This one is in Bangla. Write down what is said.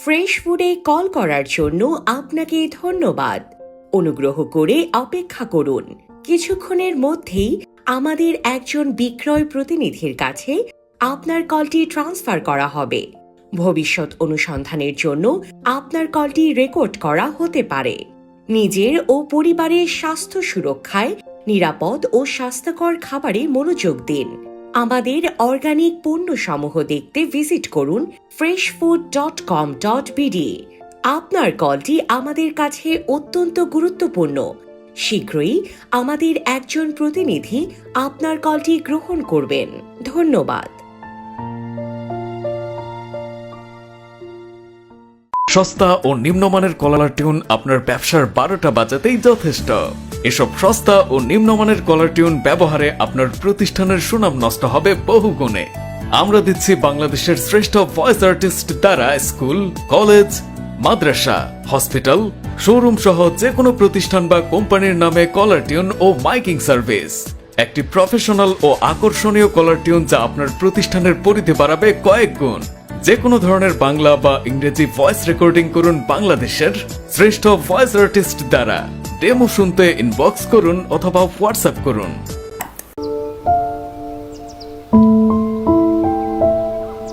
ফ্রেশ ফুডে কল করার জন্য আপনাকে ধন্যবাদ। অনুগ্রহ করে অপেক্ষা করুন। কিছুক্ষণের মধ্যেই আমাদের একজন বিক্রয় প্রতিনিধির কাছে আপনার কলটি ট্রান্সফার করা হবে। ভবিষ্যৎ অনুসন্ধানের জন্য আপনার কলটি রেকর্ড করা হতে পারে। নিজের ও পরিবারের স্বাস্থ্য সুরক্ষায় নিরাপদ ও স্বাস্থ্যকর খাবারে মনোযোগ দিন। আমাদের অর্গানিক পণ্যসমূহ দেখতে ভিজিট করুন freshfood.com.bd। আপনার কলটি আমাদের কাছে অত্যন্ত গুরুত্বপূর্ণ। শীঘ্রই আমাদের একজন প্রতিনিধি আপনার কলটি গ্রহণ করবেন। ধন্যবাদ। সস্তা ও নিম্নমানের কলার টিউন আপনার ব্যবসার 12টা বাজাতেই যথেষ্ট। এসব সস্তা ও নিম্নমানের কলার টিউন ব্যবহারে আপনার প্রতিষ্ঠানের সুনাম নষ্ট হবে বহুগুণে। আমরা দিচ্ছি বাংলাদেশের শ্রেষ্ঠ ভয়েস আর্টিস্ট দ্বারা স্কুল, কলেজ, মাদ্রাসা, হসপিটাল, শোরুম সহ যে কোনো প্রতিষ্ঠান বা কোম্পানির নামে কলার টিউন ও মাইকিং সার্ভিস। একটি প্রফেশনাল ও আকর্ষণীয় কলার টিউন যা আপনার প্রতিষ্ঠানের পরিধি বাড়াবে কয়েক গুণ। যে কোনো ধরনের বাংলা বা ইংরেজি ভয়েস রেকর্ডিং করুন বাংলাদেশের শ্রেষ্ঠ ভয়েস আর্টিস্ট দ্বারা। ডেমো শুনতে ইনবক্স করুন অথবা হোয়াটসঅ্যাপ করুন।